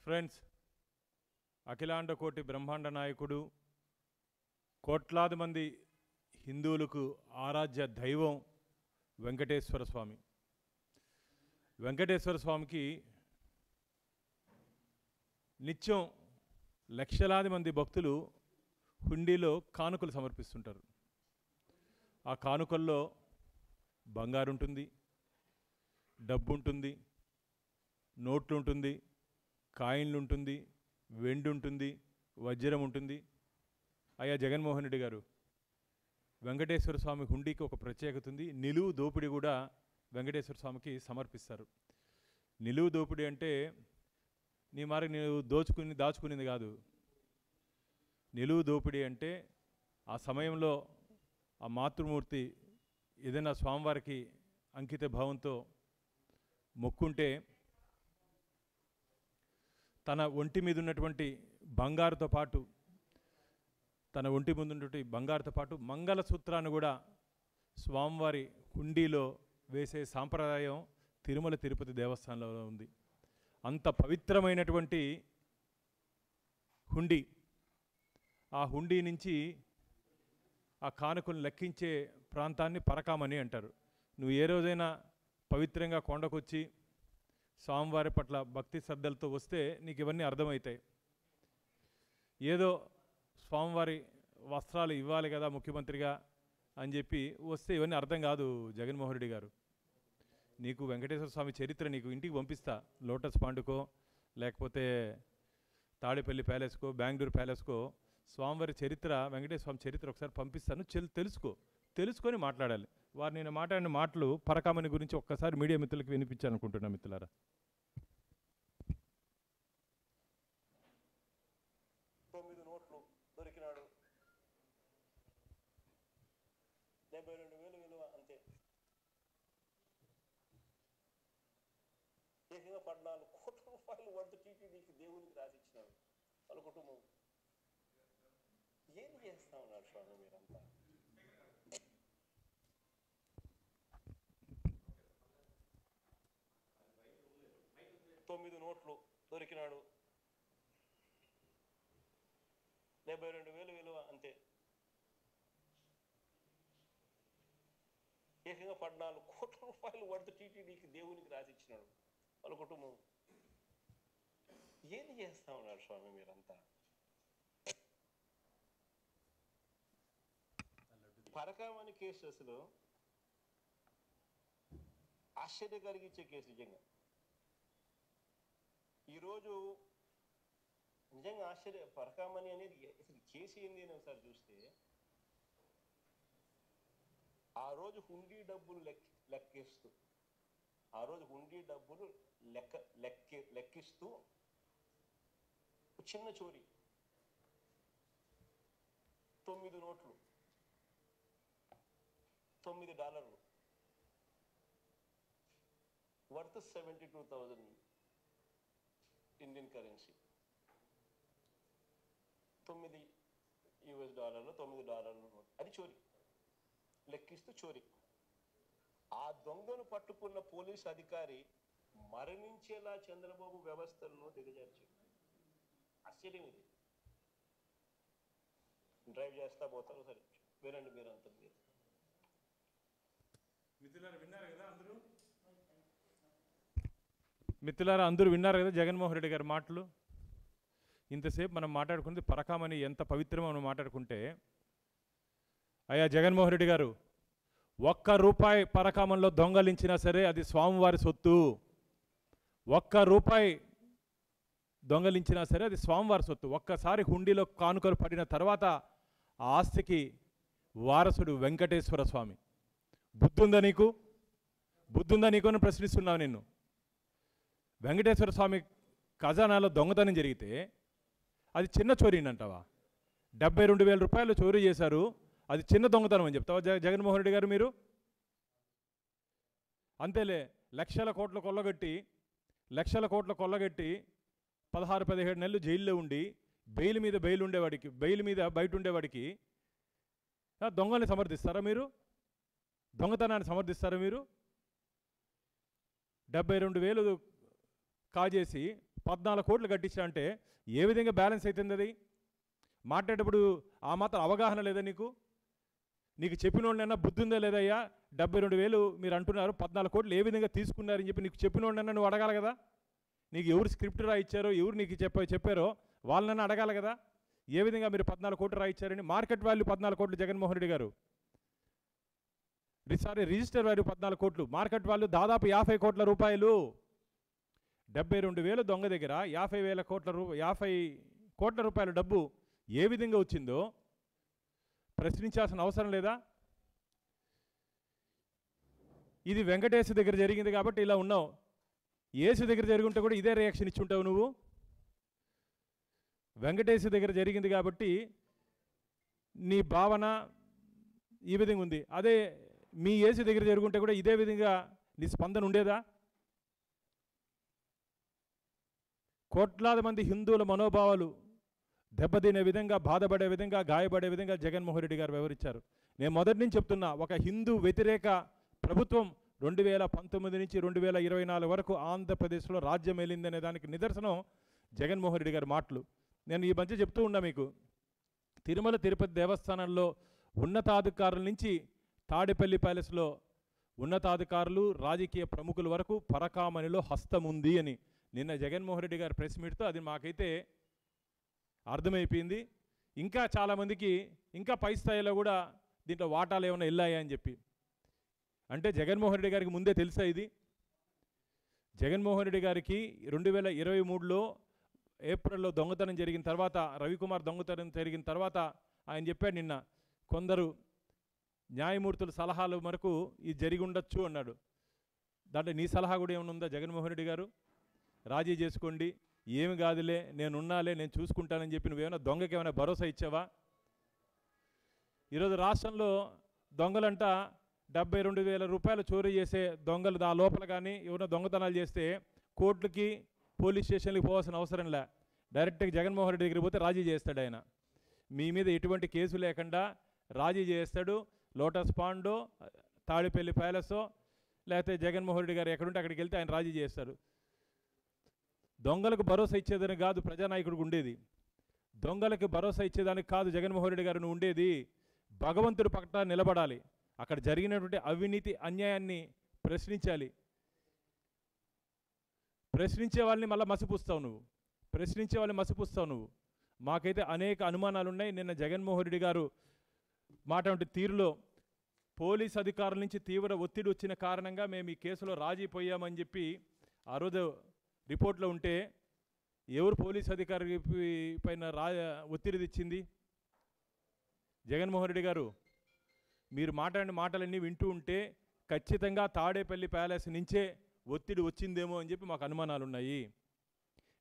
Friends, అఖిలాండ కోటి బ్రహ్మాండ నాయకుడు, కోట్లాది మంది హిందువులకు ఆరాధ్య దైవం వెంకటేశ్వర స్వామి. వెంకటేశ్వర స్వామికి నిత్యం లక్షలాది మంది భక్తులు హుండీలో కానుకలు సమర్పిస్తుంటారు. ఆ కానుకల్లో బంగారు ఉంటుంది, డబ్బు ఉంటుంది, నోట్లు ఉంటుంది, కాయిన్లు ఉంటుంది, వెండి ఉంటుంది, వజ్రం ఉంటుంది. అయ్యా జగన్మోహన్ రెడ్డి గారు, వెంకటేశ్వర స్వామి హుండీకి ఒక ప్రత్యేకత ఉంది. నిలువు దోపిడీ కూడా వెంకటేశ్వర స్వామికి సమర్పిస్తారు. నిలువు దోపిడీ అంటే నీ మరి నీవు దాచుకునేది కాదు. నిలువు దోపిడీ అంటే ఆ సమయంలో ఆ మాతృమూర్తి ఏదైనా స్వామివారికి అంకిత భావంతో మొక్కుంటే తన ఒంటి మీద ఉన్నటువంటి బంగారుతో పాటు మంగళసూత్రాన్ని కూడా స్వామివారి హుండీలో వేసే సాంప్రదాయం తిరుమల తిరుపతి దేవస్థానంలో ఉంది. అంత పవిత్రమైనటువంటి హుండీ. ఆ హుండీ నుంచి ఆ కానుకలను లెక్కించే ప్రాంతాన్ని పరకామని అంటారు. నువ్వు ఏ రోజైనా పవిత్రంగా కొండకొచ్చి స్వామివారి పట్ల భక్తి శ్రద్ధలతో వస్తే నీకు ఇవన్నీ అర్థమవుతాయి. ఏదో స్వామివారి వస్త్రాలు ఇవ్వాలి కదా ముఖ్యమంత్రిగా అని చెప్పి వస్తే ఇవన్నీ అర్థం కాదు. జగన్మోహన్ రెడ్డి గారు, నీకు వెంకటేశ్వర స్వామి చరిత్ర నీకు ఇంటికి పంపిస్తా. లోటస్ పాండుకో, లేకపోతే తాడేపల్లి ప్యాలెస్కో, బెంగళూరు ప్యాలెస్కో స్వామివారి చరిత్ర, వెంకటేశ్వర స్వామి చరిత్ర ఒకసారి పంపిస్తాను. తెలుసుకొని మాట్లాడాలి. వారు నేను మాట్లాడిన మాటలు పరకామని గురించి ఒక్కసారి మీడియా మిత్రులకు వినిపించాలనుకుంటున్నా. మిత్రులారా, నోట్లు దొరికినాడు, 72,000 విలువ అంతే. ఏకంగా 14 కోట్ల రూపాయలు వద్ద టీటీడీకి దేవునికి రాసిచ్చినాడు వాళ్ళ కుటుంబం. ఏం చేస్తా ఉన్నారు స్వామి మీరంతా? నోట్లు దొరికినాడు, 72,000 విలువ అంతే. ఏకంగా 14 కోట్ల రూపాయలు వద్ద టీటీడీకి దేవునికి రాసిచ్చినాడు వాళ్ళ కుటుంబం. ఏం చేస్తా ఉన్నారు స్వామి మీరంతా? పరకామణి కేసు అసలు ఆశ్చర్యం కలిగించే కేసు. నిజంగా ఈరోజు నిజంగా పరకామణి అనేది అసలు కేసు ఏంది అని ఒకసారి చూస్తే, ఆ రోజు హుండీ డబ్బులు లెక్కిస్తూ చిన్న చోరీ, 9 నోట్లు, $9 వర్త్ 72,000 ఇండియన్ కరెన్సీ. $9 అది చోరీ, లెక్కిస్తూ చోరీ. ఆ దొంగను పట్టుకున్న పోలీస్ అధికారి మరణించేలా చంద్రబాబు వ్యవస్థలను దిగజార్చాడు. ఆశ్చర్యం ఇది. డ్రైవ్ చేస్తా పోతారు. సరే వినండి మీరు అంత. మిత్రులారా, అందరూ విన్నారు కదా జగన్మోహన్ రెడ్డి గారి మాటలు. ఇంతసేపు మనం మాట్లాడుకుంది పరకామని ఎంత పవిత్రమో మనం మాట్లాడుకుంటే, అయ్యా జగన్మోహన్ రెడ్డి గారు, ₹1 పరకామంలో దొంగలించినా సరే అది స్వామివారి సొత్తు. ₹1 దొంగలించినా సరే అది స్వామివారి సొత్తు. ఒక్కసారి హుండీలో కానుకలు పడిన తర్వాత ఆ ఆస్తికి వారసుడు వెంకటేశ్వర స్వామి. బుద్ధుందా నీకు అని ప్రశ్నిస్తున్నావు నిన్ను. వెంకటేశ్వర స్వామి ఖజానాలో దొంగతనం జరిగితే అది చిన్న చోరీనంటావా? 72,000 రూపాయలు చోరీ చేశారు, అది చిన్న దొంగతనం అని చెప్తావా జగన్మోహన్ రెడ్డి గారు మీరు? అంతేలే, లక్షల కోట్లు కొల్లగట్టి 16-17 నెలలు జైల్లో ఉండి బెయిల్ మీద బయట ఉండేవాడికి దొంగల్ని సమర్థిస్తారా మీరు? దొంగతనాన్ని సమర్థిస్తారా మీరు? 72,000 కాజేసి 14 కోట్లు కట్టించా అంటే ఏ విధంగా బ్యాలెన్స్ అవుతుంది అది? మాట్లాడేటప్పుడు ఆ మాత్రం అవగాహన లేదా నీకు? నీకు చెప్పిన వాళ్ళైనా బుద్ధి ఉందా లేదయ్యా? 72,000 మీరు అంటున్నారు, 14 కోట్లు ఏ విధంగా తీసుకున్నారని చెప్పి నీకు చెప్పిన వాళ్ళైనా నువ్వు అడగాలి కదా? నీకు ఎవరు స్క్రిప్ట్ రాయిచ్చారో, ఎవరు నీకు చెప్పారో వాళ్ళనన్నా అడగాలి కదా? ఏ విధంగా మీరు 14 కోట్లు రాయిచ్చారని? మార్కెట్ వాల్యూ 14 కోట్లు జగన్మోహన్ రెడ్డి గారు, సారీ రిజిస్టర్ వాల్యూ 14 కోట్లు, మార్కెట్ వాల్యూ దాదాపు 50 కోట్ల రూపాయలు. 72,000 దొంగ దగ్గర 50 కోట్ల రూపాయల డబ్బు ఏ విధంగా వచ్చిందో ప్రశ్నించాల్సిన అవసరం లేదా? ఇది వెంకటేశ్ దగ్గర జరిగింది కాబట్టి ఇలా ఉన్నావు. యేసు దగ్గర జరిగి ఉంటే కూడా ఇదే రియాక్షన్ ఇచ్చి ఉంటావు నువ్వు. వెంకటేశ్ దగ్గర జరిగింది కాబట్టి నీ భావన ఈ విధంగా ఉంది. అదే మీ యేసు దగ్గర జరుగుంటే కూడా ఇదే విధంగా నీ స్పందన ఉండేదా? కోట్లాది మంది హిందువుల మనోభావాలు దెబ్బతినే విధంగా, బాధపడే విధంగా, గాయపడే విధంగా జగన్మోహన్ రెడ్డి గారు వ్యవహరించారు. నేను మొదటి నుంచి చెప్తున్నా, ఒక హిందూ వ్యతిరేక ప్రభుత్వం 2019 నుంచి 2024 వరకు ఆంధ్రప్రదేశ్లో రాజ్యం వెళ్ళిందనే దానికి నిదర్శనం జగన్మోహన్ రెడ్డి గారి మాటలు. నేను ఈ మధ్య చెప్తూ ఉన్నా మీకు, తిరుమల తిరుపతి దేవస్థానంలో ఉన్నతాధికారుల నుంచి తాడేపల్లి ప్యాలెస్లో ఉన్నతాధికారులు, రాజకీయ ప్రముఖుల వరకు పరకామణిలో హస్తం ఉంది అని నిన్న జగన్మోహన్ రెడ్డి గారు ప్రెస్ మీట్తో అది మాకైతే అర్థమైపోయింది. ఇంకా చాలామందికి ఇంకా పై స్థాయిలో కూడా దీంట్లో వాటాలు ఏమైనా వెళ్ళాయా అని చెప్పి. అంటే జగన్మోహన్ రెడ్డి గారికి ముందే తెలుసా ఇది? జగన్మోహన్ రెడ్డి గారికి 2023లో ఏప్రిల్లో దొంగతనం జరిగిన తర్వాత, రవికుమార్ దొంగతనం జరిగిన తర్వాత ఆయన చెప్పాడు నిన్న, కొందరు న్యాయమూర్తుల సలహాల వరకు ఇది జరిగి ఉండొచ్చు అన్నాడు. దాంట్లో నీ సలహా కూడా ఏమైనా ఉందా జగన్మోహన్ రెడ్డి గారు? రాజీ చేసుకోండి, ఏమి కాదులే, నేను ఉన్నాలే, నేను చూసుకుంటానని చెప్పి నువ్వేమైనా దొంగకి ఏమైనా భరోసా ఇచ్చావా? ఈరోజు రాష్ట్రంలో దొంగలంట 72,000 రూపాయలు చోరీ చేసే దొంగలు ఆ లోపల కానీ ఎవరైనా దొంగతనాలు చేస్తే కోర్టులకి, పోలీస్ స్టేషన్లకి పోవాల్సిన అవసరం లే, డైరెక్ట్గా జగన్మోహన్ రెడ్డి దగ్గరికి పోతే రాజీ చేస్తాడు ఆయన. మీ మీద ఎటువంటి కేసు లేకుండా రాజీ చేస్తాడు. లోటస్ పాండో, తాడేపల్లి ప్యాలెసో, లేకపోతే జగన్మోహన్ రెడ్డి గారు ఎక్కడుంటే అక్కడికి వెళ్తే ఆయన రాజీ చేస్తారు. దొంగలకు భరోసా ఇచ్చేదని కాదు ప్రజానాయకుడికి ఉండేది. దొంగలకి భరోసా ఇచ్చేదానికి కాదు జగన్మోహన్ రెడ్డి గారు నువ్వు ఉండేది. భగవంతుడి పక్కన నిలబడాలి. అక్కడ జరిగినటువంటి అవినీతి, అన్యాయాన్ని ప్రశ్నించాలి. ప్రశ్నించే వాళ్ళని మళ్ళీ మసిపూస్తావు నువ్వు. మాకైతే అనేక అనుమానాలు ఉన్నాయి. నిన్న జగన్మోహన్ రెడ్డి గారు మాట్లాడే తీరులో పోలీస్ అధికారుల నుంచి తీవ్ర ఒత్తిడి వచ్చిన కారణంగా మేము ఈ కేసులో రాజీ పోయామని చెప్పి ఆ రోజు రిపోర్ట్లో ఉంటే, ఎవరు పోలీస్ అధికారి పైన ఒత్తిడి తెచ్చింది? జగన్మోహన్ రెడ్డి గారు, మీరు మాట్లాడిన మాటలన్నీ వింటూ ఉంటే ఖచ్చితంగా తాడేపల్లి ప్యాలెస్ నుంచే ఒత్తిడి వచ్చిందేమో అని చెప్పి మాకు అనుమానాలు ఉన్నాయి.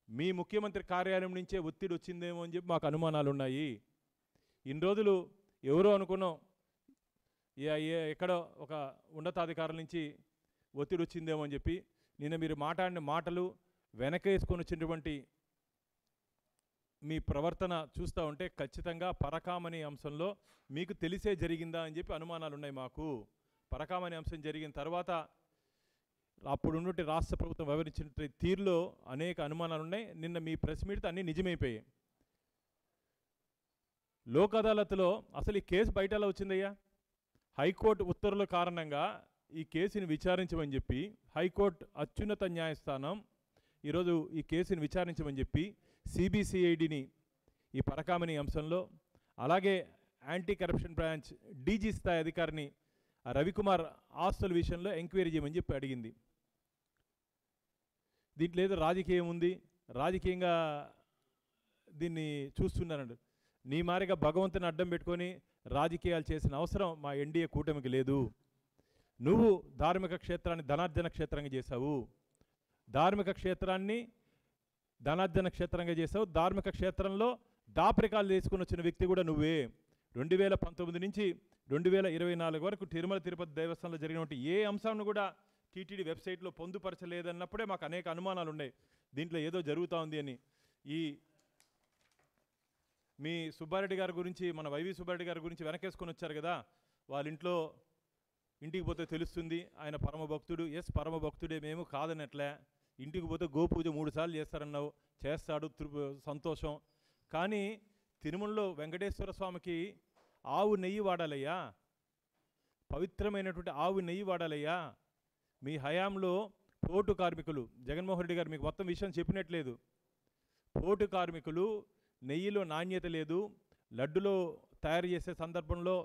మీ ముఖ్యమంత్రి కార్యాలయం నుంచే ఒత్తిడి వచ్చిందేమో అని చెప్పి మాకు అనుమానాలు ఉన్నాయి. ఇన్ని రోజులు ఎవరో అనుకున్నాం, ఎక్కడో ఒక ఉన్నతాధికారుల నుంచి ఒత్తిడి వచ్చిందేమో అని చెప్పి. నిన్న మీరు మాట్లాడిన మాటలు, వెనకేసుకొని వచ్చినటువంటి మీ ప్రవర్తన చూస్తూ ఉంటే ఖచ్చితంగా పరకామణి అంశంలో మీకు తెలిసే జరిగిందా అని చెప్పి అనుమానాలు ఉన్నాయి మాకు. పరకామణి అంశం జరిగిన తర్వాత అప్పుడున్నటువంటి రాష్ట్ర ప్రభుత్వం వివరించిన తీరులో అనేక అనుమానాలు ఉన్నాయి. నిన్న మీ ప్రెస్ మీట్తో అన్నీ నిజమైపోయాయి. లోక్ అదాలత్లో అసలు ఈ కేసు బయట ఎలా వచ్చిందయ్యా? హైకోర్టు ఉత్తర్వుల కారణంగా ఈ కేసుని విచారించమని చెప్పి హైకోర్టు అత్యున్నత న్యాయస్థానం ఈరోజు ఈ కేసుని విచారించమని చెప్పి సిబిసిఐడిని ఈ పరకామణి అంశంలో, అలాగే యాంటీ కరప్షన్ బ్రాంచ్ డీజీ స్థాయి అధికారిని రవికుమార్ ఆస్తుల విషయంలో ఎంక్వైరీ చేయమని చెప్పి అడిగింది. దీంట్లో ఏదో రాజకీయం ఉంది, రాజకీయంగా దీన్ని చూస్తున్నారండి. నీ మారిగా భగవంతుని అడ్డం పెట్టుకొని రాజకీయాలు చేసిన అవసరం మా ఎన్డీఏ కూటమికి లేదు. నువ్వు ధార్మిక క్షేత్రాన్ని ధనార్జన క్షేత్రంగా చేశావు. ధార్మిక క్షేత్రాన్ని ధనార్జన క్షేత్రంగా చేశావు. ధార్మిక క్షేత్రంలో దాపరికాలు తీసుకుని వచ్చిన వ్యక్తి కూడా నువ్వే. 2019 నుంచి 2024 వరకు తిరుమల తిరుపతి దేవస్థానంలో జరిగినటువంటి ఏ అంశాన్ని కూడా టీటీడీ వెబ్సైట్లో పొందుపరచలేదన్నప్పుడే మాకు అనేక అనుమానాలు ఉన్నాయి, దీంట్లో ఏదో జరుగుతూ ఉంది అని. ఈ మీ సుబ్బారెడ్డి గారి గురించి, మన వైవి సుబ్బారెడ్డి గారి గురించి వెనకేసుకొని వచ్చారు కదా, వాళ్ళ ఇంటికి పోతే తెలుస్తుంది ఆయన పరమ భక్తుడు. ఎస్, పరమ భక్తుడే, మేము కాదనట్లే. ఇంటికి పోతే గోపూజ 3 సార్లు చేస్తారన్నావు, చేస్తాడు, సంతోషం. కానీ తిరుమలలో వెంకటేశ్వర స్వామికి ఆవు నెయ్యి వాడాలయ్యా, పవిత్రమైనటువంటి ఆవు నెయ్యి వాడాలయ్యా. మీ హయాంలో పోటు కార్మికులు, జగన్మోహన్ రెడ్డి గారు మీకు మొత్తం విషయం చెప్పినట్లేదు. పోటు కార్మికులు, నెయ్యిలో నాణ్యత లేదు, లడ్డులో తయారు చేసే సందర్భంలో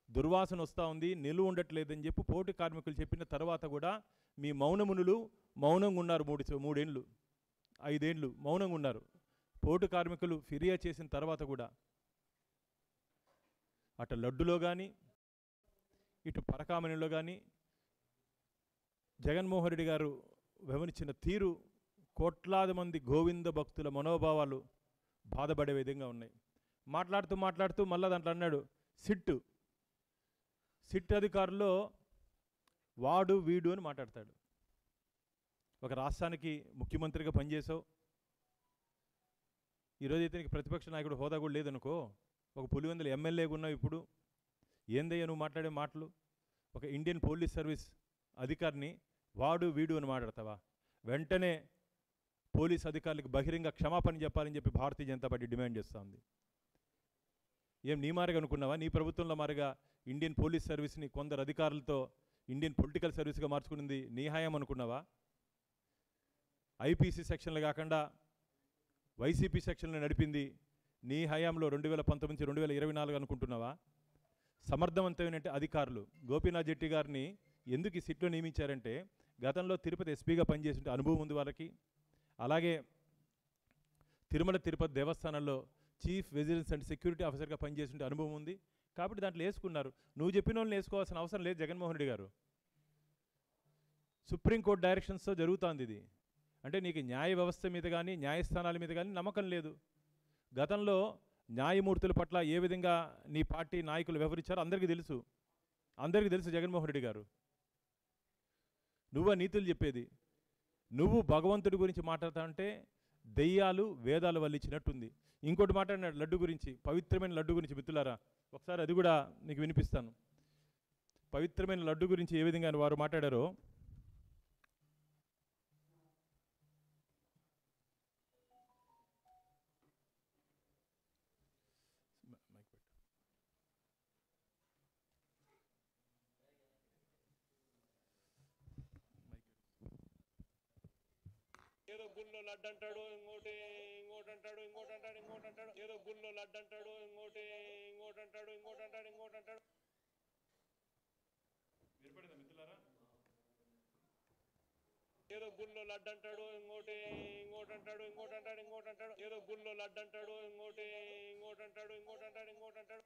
దుర్వాసన వస్తూ ఉంది, నిలువ ఉండట్లేదని చెప్పి పోటు కార్మికులు చెప్పిన తర్వాత కూడా మీ మౌనమునులు మౌనంగా ఉన్నారు. 3 ఏళ్ళు 5 ఏళ్ళు మౌనంగా ఉన్నారు. పోటు కార్మికులు ఫిర్యాదు చేసిన తర్వాత కూడా అటు లడ్డులో కానీ ఇటు పరకామణిలో కానీ జగన్మోహన్ రెడ్డి గారు వివరించిన తీరు కోట్లాది మంది గోవింద భక్తుల మనోభావాలు బాధపడే విధంగా ఉన్నాయి. మాట్లాడుతూ మళ్ళీ దాంట్లో అన్నాడు సిట్ అధికారుల్లో వాడు వీడు అని మాట్లాడతాడు. ఒక రాష్ట్రానికి ముఖ్యమంత్రిగా పనిచేసావు, ఈరోజైతే నీకు ప్రతిపక్ష నాయకుడు హోదా కూడా లేదనుకో, ఒక పులివెందుల ఎమ్మెల్యేగా ఉన్నావు. ఇప్పుడు ఏందయ్యా నువ్వు మాట్లాడే మాటలు? ఒక ఇండియన్ పోలీస్ సర్వీస్ అధికారిని వాడు వీడు అని మాట్లాడతావా? వెంటనే పోలీస్ అధికారులకు బహిరంగ క్షమాపణ చెప్పాలని చెప్పి భారతీయ జనతా పార్టీ డిమాండ్ చేస్తూ ఉంది. ఏం నీ మారిగా అనుకున్నావా? నీ ప్రభుత్వంలో మారిగా ఇండియన్ పోలీస్ సర్వీస్ని కొందరు అధికారులతో ఇండియన్ పొలిటికల్ సర్వీస్గా మార్చుకున్నది నీ హయాం అనుకున్నావా? ఐపీసీ సెక్షన్లు కాకుండా వైసీపీ సెక్షన్లు నడిపింది నీ హయాంలో 2019 2024 అనుకుంటున్నావా? సమర్థవంతమైన అధికారులు గోపీనాథ్ జెట్టి గారిని ఎందుకు ఈ సిట్లో నియమించారంటే, గతంలో తిరుపతి ఎస్పీగా పనిచేసిన అనుభవం ఉంది వాళ్ళకి. అలాగే తిరుమల తిరుపతి దేవస్థానంలో చీఫ్ విజిలెన్స్ అండ్ సెక్యూరిటీ ఆఫీసర్గా పనిచేసిన అనుభవం ఉంది. కాబట్టి దాంట్లో వేసుకున్నారు. నువ్వు చెప్పిన వాళ్ళని వేసుకోవాల్సిన అవసరం లేదు జగన్మోహన్ రెడ్డి గారు. సుప్రీంకోర్టు డైరెక్షన్స్తో జరుగుతోంది ఇది. అంటే నీకు న్యాయ వ్యవస్థ మీద కానీ న్యాయస్థానాల మీద కానీ నమ్మకం లేదు. గతంలో న్యాయమూర్తుల పట్ల ఏ విధంగా నీ పార్టీ నాయకులు వ్యవహరించారో అందరికీ తెలుసు జగన్మోహన్ రెడ్డి గారు. నువ్వు నీతులు చెప్పేది, నువ్వు భగవంతుడి గురించి మాట్లాడుతా అంటే దెయ్యాలు వేదాలు వల్లించినట్టుంది. ఇంకోటి మాట్లాడినాడు లడ్డు గురించి, పవిత్రమైన లడ్డు గురించి. మిత్రులారా ఒకసారి అది కూడా నీకు వినిపిస్తాను. పవిత్రమైన లడ్డు గురించి ఏ విధంగా వారు మాట్లాడారో ఏదో గుళ్ళో లడ్డు అంటాడు, ఇంకోటి అంటాడు, ఏదో గుళ్ళో లడ్డు అంటాడు, ఇంకోటి అంటాడు. ఏదో గుళ్ళో లడ్డు అంటాడు, ఇంకోటి అంటాడు, ఏదో గుళ్ళో లడ్డు అంటాడు, ఇంకోటి అంటాడు.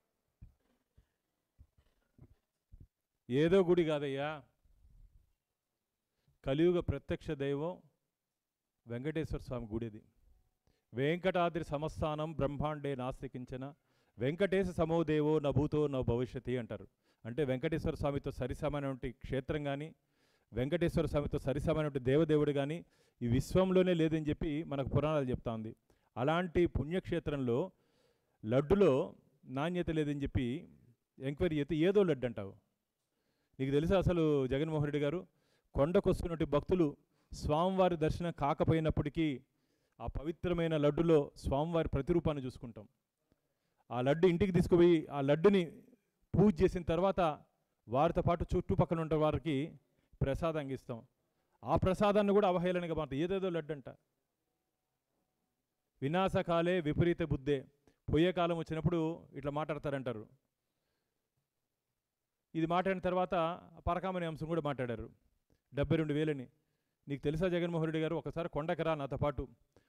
ఏదో గుడి కాదయ్యా, కలియుగ ప్రత్యక్ష దైవం వెంకటేశ్వర స్వామి గుడిది. వెంకటాద్రి సమస్థానం బ్రహ్మాండే నాస్తికించిన వెంకటేశ సమోదేవో నభూతో న భవిష్యతి అంటారు. అంటే వెంకటేశ్వర స్వామితో సరిసమానటువంటి క్షేత్రం కానీ వెంకటేశ్వర స్వామితో సరిసమానటువంటి దేవదేవుడు కానీ ఈ విశ్వంలోనే లేదని చెప్పి మనకు పురాణాలు చెప్తా ఉంది. అలాంటి పుణ్యక్షేత్రంలో లడ్డులో నాణ్యత లేదని చెప్పి ఎంక్వైరీ చేస్తే ఏదో లడ్డు అంటావు. నీకు తెలుసా అసలు జగన్మోహన్ రెడ్డి గారు, కొండకొస్తున్నటువంటి భక్తులు స్వామివారి దర్శనం కాకపోయినప్పటికీ ఆ పవిత్రమైన లడ్డులో స్వామివారి ప్రతిరూపాన్ని చూసుకుంటాం. ఆ లడ్డు ఇంటికి తీసుకుపోయి ఆ లడ్డుని పూజ చేసిన తర్వాత వారితో పాటు చుట్టుపక్కల ఉన్న వారికి ప్రసాదంగా ఇస్తాం. ఆ ప్రసాదాన్ని కూడా అవహేళనగా మారుతుంది. ఏదేదో లడ్డు అంట. వినాశకాలే విపరీత బుద్ధే, పోయే కాలం వచ్చినప్పుడు ఇట్లా మాట్లాడతారంటారు. ఇది మాట్లాడిన తర్వాత పరకామణి అంశం కూడా మాట్లాడారు, 72,000 నీకు తెలుసా జగన్మోహన్ రెడ్డి గారు? ఒకసారి కొండకరా నాతో పాటు.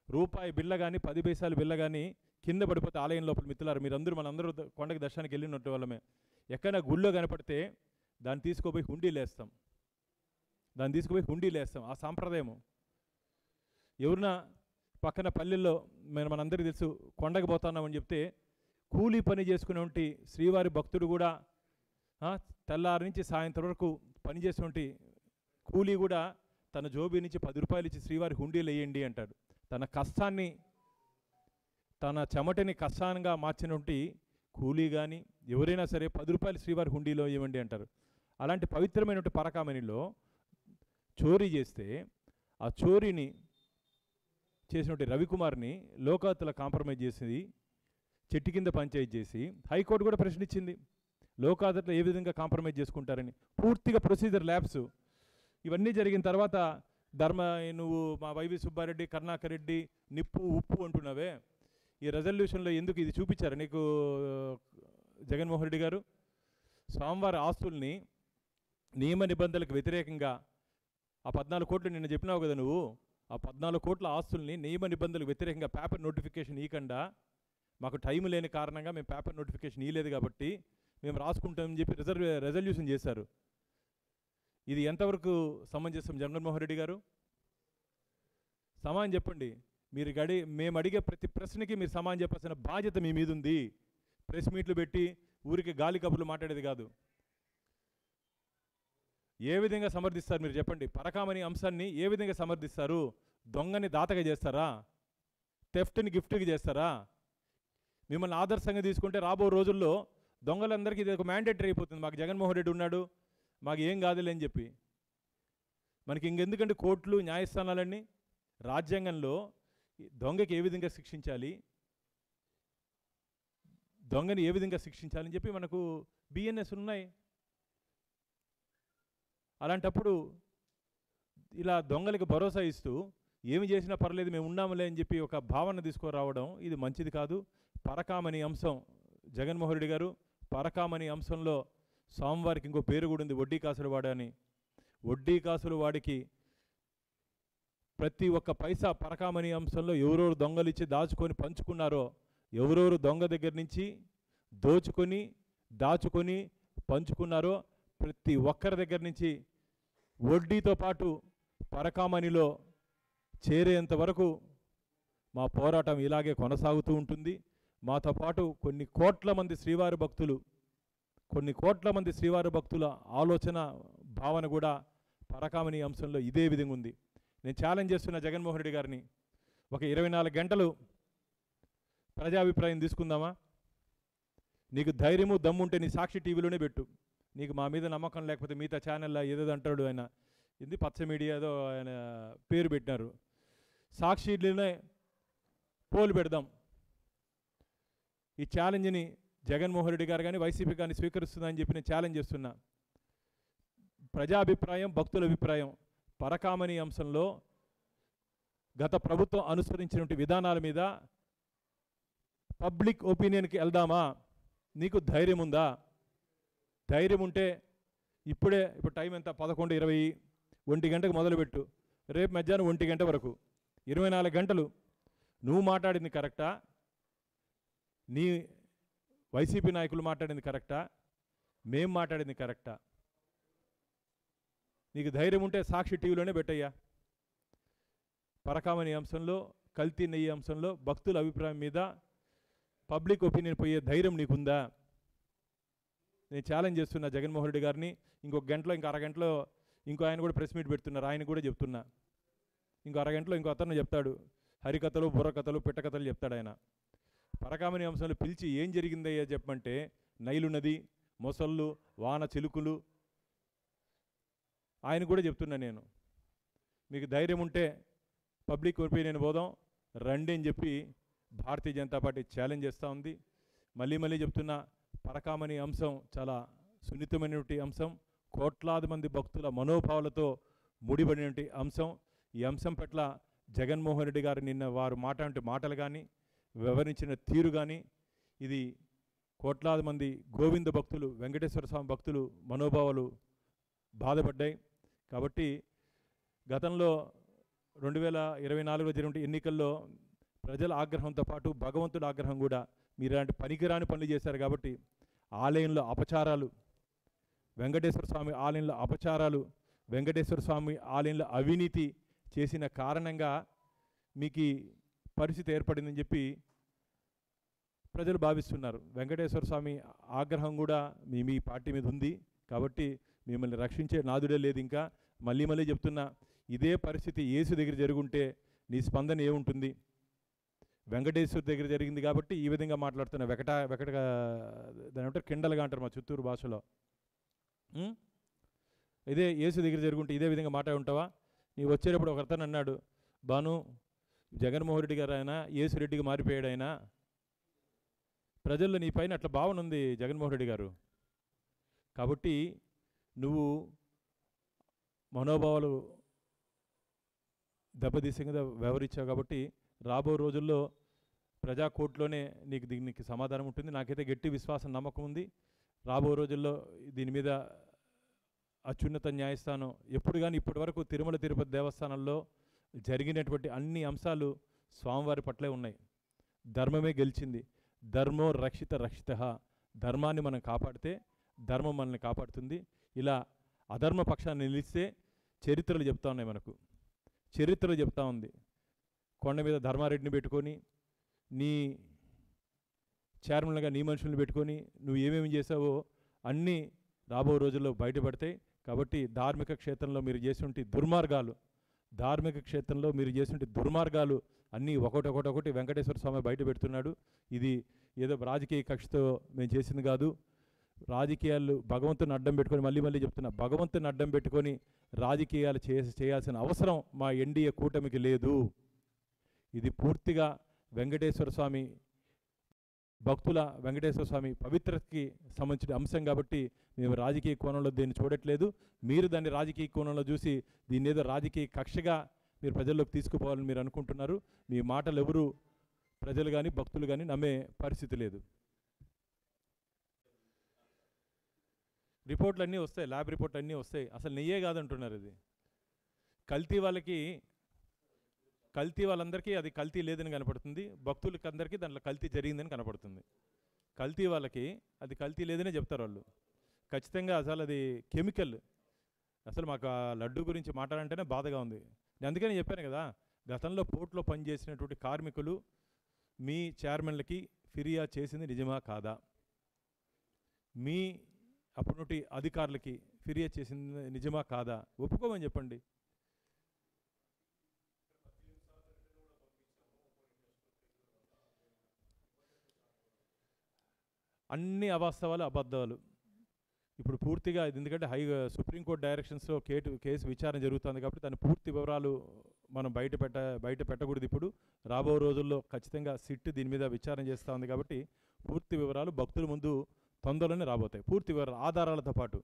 రూపాయి బిళ్ళ కానీ 10 పైసలు బిళ్ళ కానీ కింద పడిపోతే ఆలయం లోపల మిత్రులారు మీరందరూ మనందరూ కొండకి దర్శనానికి వెళ్ళినట్టు వాళ్ళమే. ఎక్కడైనా గుళ్ళో కనపడితే దాన్ని తీసుకుపోయి హుండీలు వేస్తాం. ఆ సాంప్రదాయము. ఎవరినా పక్కన పల్లెల్లో మనందరికీ తెలుసు, కొండకి పోతున్నామని చెప్తే కూలీ పని చేసుకునేటువంటి శ్రీవారి భక్తుడు కూడా తెల్లారి నుంచి సాయంత్రం వరకు పనిచేసేటువంటి కూలీ కూడా తన జోబీ నుంచి 10 రూపాయలు ఇచ్చి శ్రీవారి హుండీలు వేయండి అంటాడు. తన కష్టాన్ని, తన చెమటని కష్టానంగా మార్చినటువంటి కూలీ కానీ ఎవరైనా సరే 10 రూపాయలు శ్రీవారి హుండీలో ఇవ్వండి అంటారు. అలాంటి పవిత్రమైనటువంటి పరకామణిలో చోరీ చేస్తే ఆ చోరీని చేసినటువంటి రవికుమార్ని లోకాయుక్తలో కాంప్రమైజ్ చేసింది, చెట్టు కింద పంచాయతీ చేసి హైకోర్టు కూడా ప్రశ్నించింది లోకాయుక్తలో ఏ విధంగా కాంప్రమైజ్ చేసుకుంటారని. పూర్తిగా ప్రొసీజర్ ల్యాబ్స్ ఇవన్నీ జరిగిన తర్వాత నువ్వు మా వైవి సుబ్బారెడ్డి, కరుణాకర్ రెడ్డి నిప్పు ఉప్పు అంటున్నావే, ఈ రెజల్యూషన్లో ఎందుకు ఇది చూపించారు నీకు జగన్మోహన్ రెడ్డి గారు? స్వామివారి ఆస్తుల్ని నియమ నిబంధనలకు వ్యతిరేకంగా ఆ 14 కోట్లు నిన్న చెప్పినావు కదా నువ్వు, ఆ 14 కోట్ల ఆస్తుల్ని నియమ నిబంధనలకు వ్యతిరేకంగా పేపర్ నోటిఫికేషన్ ఇవ్వకుండా, మాకు టైం లేని కారణంగా మేము పేపర్ నోటిఫికేషన్ ఇవ్వలేదు కాబట్టి మేము రాసుకుంటామని చెప్పి రెజల్యూషన్ చేశారు. ఇది ఎంతవరకు సమంజసం జగన్మోహన్ రెడ్డి గారు? సమానం చెప్పండి. మేము అడిగే ప్రతి ప్రశ్నకి మీరు సమానం చెప్పాల్సిన బాధ్యత మీ మీద ఉంది. ప్రెస్ మీట్లు పెట్టి ఊరికి గాలి కబుర్లు మాట్లాడేది కాదు. ఏ విధంగా సమర్థిస్తారు మీరు చెప్పండి? పరకామణి అంశాన్ని ఏ విధంగా సమర్థిస్తారు? దొంగని దాతగా చేస్తారా? థెఫ్ట్ని గిఫ్ట్కి చేస్తారా? మిమ్మల్ని ఆదర్శంగా తీసుకుంటే రాబో రోజుల్లో దొంగలందరికీ ఇది ఒక మ్యాండేటరీ అయిపోతుంది. మాకు జగన్మోహన్ రెడ్డి ఉన్నాడు, మాకు ఏం కాదులే అని చెప్పి. మనకి ఇంకెందుకంటే కోర్టులు, న్యాయస్థానాలన్నీ రాజ్యాంగంలో దొంగకి ఏ విధంగా శిక్షించాలి, దొంగని ఏ విధంగా శిక్షించాలని చెప్పి మనకు బిఎన్ఎస్ ఉన్నాయి. అలాంటప్పుడు ఇలా దొంగలకి భరోసా ఇస్తూ ఏమి చేసినా పర్లేదు మేము ఉన్నాములే అని చెప్పి ఒక భావన తీసుకురావడం ఇది మంచిది కాదు. పరకామణి అంశం జగన్మోహన్ రెడ్డి గారు, పరకామణి అంశంలో స్వామివారికి ఇంకో పేరు కూడా ఉంది, వడ్డీ కాసులు వాడు అని. వడ్డీ కాసులు వాడికి ప్రతి ఒక్క పైసా పరకామణి అంశంలో ఎవరెవరు దొంగలు ఇచ్చి దాచుకొని పంచుకున్నారో, ఎవరెవరు దొంగ దగ్గర నుంచి దాచుకొని పంచుకున్నారో ప్రతి ఒక్కరి దగ్గర నుంచి వడ్డీతో పాటు పరకామణిలో చేరేంత వరకు మా పోరాటం ఇలాగే కొనసాగుతూ ఉంటుంది. మాతో పాటు కొన్ని కోట్ల మంది శ్రీవారి భక్తుల ఆలోచన భావన కూడా పరకామణి అంశంలో ఇదే విధంగా ఉంది. నేను ఛాలెంజ్ చేస్తున్న జగన్మోహన్ రెడ్డి గారిని, ఒక 24 గంటలు ప్రజాభిప్రాయం తీసుకుందామా? నీకు ధైర్యము దమ్ముంటే నీ సాక్షి టీవీలోనే పెట్టు. నీకు మా మీద నమ్మకం లేకపోతే మిగతా ఛానల్లో ఏదో అంటాడు ఆయన, ఇది పచ్చ మీడియా ఏదో ఆయన పేరు పెట్టినారు, సాక్షిలోనే పోలు పెడదాం. ఈ ఛాలెంజ్ని జగన్మోహన్ రెడ్డి గారు కానీ వైసీపీ కానీ స్వీకరిస్తుందని చెప్పి నేను ఛాలెంజ్ చేస్తున్నా. ప్రజాభిప్రాయం, భక్తుల అభిప్రాయం పరకామణి అంశంలో గత ప్రభుత్వం అనుసరించినటువంటి విధానాల మీద పబ్లిక్ ఒపీనియన్కి వెళ్దామా? నీకు ధైర్యం ఉందా? ధైర్యం ఉంటే ఇప్పుడు టైం ఎంత? 11:20, 1 గంటకు మొదలుపెట్టు, రేపు మధ్యాహ్నం 1 గంట వరకు 24 గంటలు నువ్వు మాట్లాడింది కరెక్టా, నీ వైసీపీ నాయకులు మాట్లాడింది కరెక్టా, మేం మాట్లాడింది కరెక్టా? నీకు ధైర్యం ఉంటే సాక్షి టీవీలోనే పెట్టయ్యా. పరకామణి అంశంలో, కల్తీ నెయ్యి అంశంలో భక్తుల అభిప్రాయం మీద పబ్లిక్ ఒపీనియన్ పోయే ధైర్యం నీకుందా? నేను ఛాలెంజ్ చేస్తున్నా జగన్మోహన్ రెడ్డి గారిని. ఇంకొక గంటలో, ఇంకో అరగంటలో ఇంకో ఆయన కూడా ప్రెస్ మీట్ పెడుతున్నారు, ఆయన కూడా చెప్తున్నా. ఇంకో అరగంటలో ఇంకో అతను చెప్తాడు, హరికథలు, బుర్రకథలు, పిట్టకథలు చెప్తాడు ఆయన. పరకామణి అంశంలో పిలిచి ఏం జరిగిందయ్యా చెప్పమంటే, నైలు నది, మొసళ్ళు, వాన చిలుకులు, ఆయన కూడా చెప్తున్నా నేను. మీకు ధైర్యం ఉంటే పబ్లిక్ ఒపీనియన్ పోదాం రండి అని చెప్పి భారతీయ జనతా పార్టీ ఛాలెంజ్ చేస్తూ ఉంది. మళ్ళీ చెప్తున్నా, పరకామణి అంశం చాలా సున్నితమైనటువంటి అంశం, కోట్లాది మంది భక్తుల మనోభావాలతో ముడిపడినటువంటి అంశం. ఈ అంశం పట్ల జగన్మోహన్ రెడ్డి గారు నిన్న వారు మాట్లాడే మాటలు కానీ, వివరించిన తీరు కానీ, ఇది కోట్లాది మంది గోవింద భక్తులు, వెంకటేశ్వర స్వామి భక్తులు మనోభావాలు బాధపడ్డాయి. కాబట్టి గతంలో 2024లో జరిగిన ఎన్నికల్లో ప్రజల ఆగ్రహంతో పాటు భగవంతుడి ఆగ్రహం కూడా, మీరు ఇలాంటి పనికిరాని పనులు చేశారు కాబట్టి ఆలయంలో అపచారాలు, వెంకటేశ్వర స్వామి ఆలయంలో అపచారాలు, వెంకటేశ్వర స్వామి ఆలయంలో అవినీతి చేసిన కారణంగా మీకు పరిస్థితి ఏర్పడిందని చెప్పి ప్రజలు భావిస్తున్నారు. వెంకటేశ్వర స్వామి ఆగ్రహం కూడా మీ పార్టీ మీద ఉంది కాబట్టి మిమ్మల్ని రక్షించే నాదుడే లేదు. ఇంకా మళ్ళీ చెప్తున్నా, ఇదే పరిస్థితి యేసు దగ్గర జరుగుంటే నీ స్పందన ఏముంటుంది? వెంకటేశ్వర దగ్గర జరిగింది కాబట్టి ఈ విధంగా మాట్లాడుతున్నా. వెకటగా దాని అంటే కిండలుగా అంటారు మా చిత్తూరు భాషలో. ఇదే యేసు దగ్గర జరుగుంటే ఇదే విధంగా మాట్లాడి ఉంటావా? నీ వచ్చేటప్పుడు ఒక అతను అన్నాడు, బాను జగన్మోహన్ రెడ్డి గారు ఆయన యేసురెడ్డికి మారిపోయాడు ఆయన. ప్రజల్లో నీ పైన అట్లా భావన ఉంది జగన్మోహన్ రెడ్డి గారు. కాబట్టి నువ్వు మనోభావాలు దెబ్బతీసే కదా వ్యవహరించావు. కాబట్టి రాబో రోజుల్లో ప్రజా కోర్టులోనే దీనికి సమాధానం ఉంటుంది. నాకైతే గట్టి విశ్వాసం, నమ్మకం ఉంది. రాబో రోజుల్లో దీని మీద అత్యున్నత న్యాయస్థానం ఎప్పుడు కానీ ఇప్పటి వరకు తిరుమల తిరుపతి దేవస్థానంలో జరిగినటువంటి అన్ని అంశాలు స్వామివారి పట్లే ఉన్నాయి. ధర్మమే గెలిచింది. ధర్మో రక్షిత రక్షిత. ధర్మాన్ని మనం కాపాడితే ధర్మం మనల్ని కాపాడుతుంది. ఇలా అధర్మ పక్షాన్ని నిలిస్తే చరిత్రలు చెప్తా ఉన్నాయి. మనకు చరిత్రలు చెప్తా ఉంది. కొండ మీద ధర్మారెడ్డిని పెట్టుకొని, నీ చైర్మన్గా నీ మనుషుల్ని పెట్టుకొని నువ్వు ఏమేమి చేసావో అన్నీ రాబో రోజుల్లో బయటపడతాయి. కాబట్టి ధార్మిక క్షేత్రంలో మీరు చేసినటువంటి దుర్మార్గాలు అన్నీ ఒకటి వెంకటేశ్వర స్వామి బయట పెడుతున్నాడు. ఇది ఏదో రాజకీయ కక్షతో మేము చేసింది కాదు. రాజకీయాలు భగవంతుని అడ్డం పెట్టుకొని, మళ్ళీ చెప్తున్నా, భగవంతుని అడ్డం పెట్టుకొని రాజకీయాలు చేయాల్సిన అవసరం మా ఎన్డీఏ కూటమికి లేదు. ఇది పూర్తిగా వెంకటేశ్వర స్వామి భక్తుల, వెంకటేశ్వర స్వామి పవిత్రతకి సంబంధించిన అంశం కాబట్టి మేము రాజకీయ కోణంలో దీన్ని చూడట్లేదు. మీరు దాన్ని రాజకీయ కోణంలో చూసి దీన్ని ఏదో రాజకీయ కక్షగా మీరు ప్రజల్లోకి తీసుకుపోవాలని మీరు అనుకుంటున్నారు. మీ మాటలు ఎవరు ప్రజలు కానీ భక్తులు కానీ నమ్మే పరిస్థితి లేదు. రిపోర్ట్లు అన్నీ వస్తాయి, ల్యాబ్ రిపోర్ట్లు అన్నీ వస్తాయి. అసలు నెయ్యే కాదంటున్నారు. ఇది కల్తీ వాళ్ళందరికీ అది కల్తీ లేదని కనపడుతుంది. భక్తులకి అందరికీ దాంట్లో కల్తీ జరిగిందని కనపడుతుంది. కల్తీ వాళ్ళకి అది కల్తీ లేదనే చెప్తారు వాళ్ళు. ఖచ్చితంగా అసలు అది కెమికల్. అసలు మాకు ఆ లడ్డు గురించి మాట్లాడాలంటేనే బాధగా ఉంది. నేను అందుకని చెప్పాను కదా, గతంలో పోర్ట్లో పనిచేసినటువంటి కార్మికులు మీ చైర్మన్లకి ఫిర్యాదు చేసింది నిజమా కాదా? మీ అప్పటి అధికారులకి ఫిర్యాదు చేసింది నిజమా కాదా? ఒప్పుకోమని చెప్పండి. అన్ని అవాస్తవాలు, అబద్ధాలు. ఇప్పుడు పూర్తిగా ఎందుకంటే సుప్రీంకోర్టు డైరెక్షన్స్లో కేసు విచారణ జరుగుతుంది కాబట్టి దాని పూర్తి వివరాలు మనం బయట పెట్టకూడదు. ఇప్పుడు రాబో రోజుల్లో ఖచ్చితంగా సిట్ దీని మీద విచారణ చేస్తూ ఉంది కాబట్టి పూర్తి వివరాలు భక్తుల ముందు తొందరలోనే రాబోతాయి. పూర్తి వివరాలు ఆధారాలతో పాటు.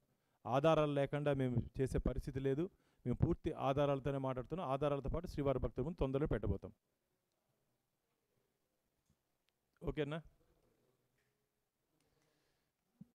ఆధారాలు లేకుండా మేము చేసే పరిస్థితి లేదు. మేము పూర్తి ఆధారాలతోనే మాట్లాడుతున్నాం. ఆధారాలతో పాటు శ్రీవారి భక్తుల ముందు తొందరలో పెట్టబోతాం. ఓకేనా?